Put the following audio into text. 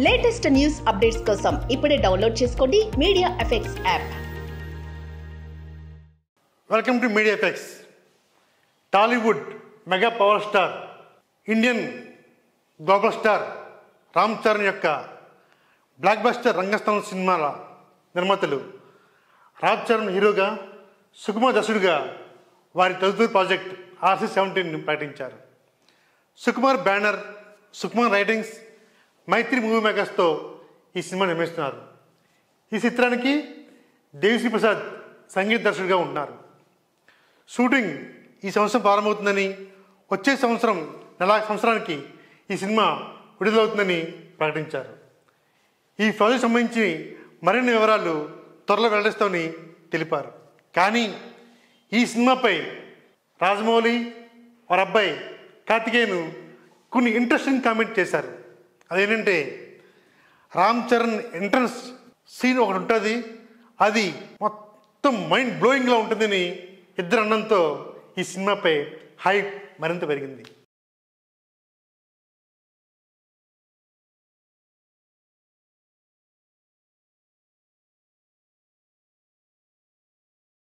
Latest news updates కోసం ఇప్పుడే download చేసుకోండి media effects app. Welcome to media effects. Tollywood mega power star, Indian global star Ram Charan యొక్క block buster రంగస్థలం సినిమాల నిర్మాతలు రామ్ చరణ్ హీరోగా, సుకుమార్ దర్శకుడిగా వారి తదుపరి ప్రాజెక్ట్ RC-17 ప్రకటించారు. సుకుమార్ బ్యానర్, సుకుమార్ రైటింగ్స్, మైత్రి మూవీ మేకర్స్తో ఈ సినిమా నిర్మిస్తున్నారు. ఈ చిత్రానికి దేవిశ్రీ ప్రసాద్ సంగీత దర్శకుడిగా ఉన్నారు. షూటింగ్ ఈ సంవత్సరం ప్రారంభమవుతుందని, వచ్చే సంవత్సరానికి ఈ సినిమా విడుదలవుతుందని ప్రకటించారు. ఈ ప్రాజెక్ట్ సంబంధించి మరిన్ని వివరాలు త్వరలో వెల్లడిస్తామని తెలిపారు. కానీ ఈ సినిమాపై రాజమౌళి, వారి అబ్బాయి కార్తికేయన్ కొన్ని ఇంట్రెస్టింగ్ కామెంట్ చేశారు. అదేంటంటే, రామ్ చరణ్ ఎంట్రన్స్ సీన్ ఒకటి ఉంటుంది, అది మొత్తం మైండ్ బ్లోయింగ్గా ఉంటుందని ఇద్దరు అనడంతో ఈ సినిమాపై హైప్ మరింత పెరిగింది.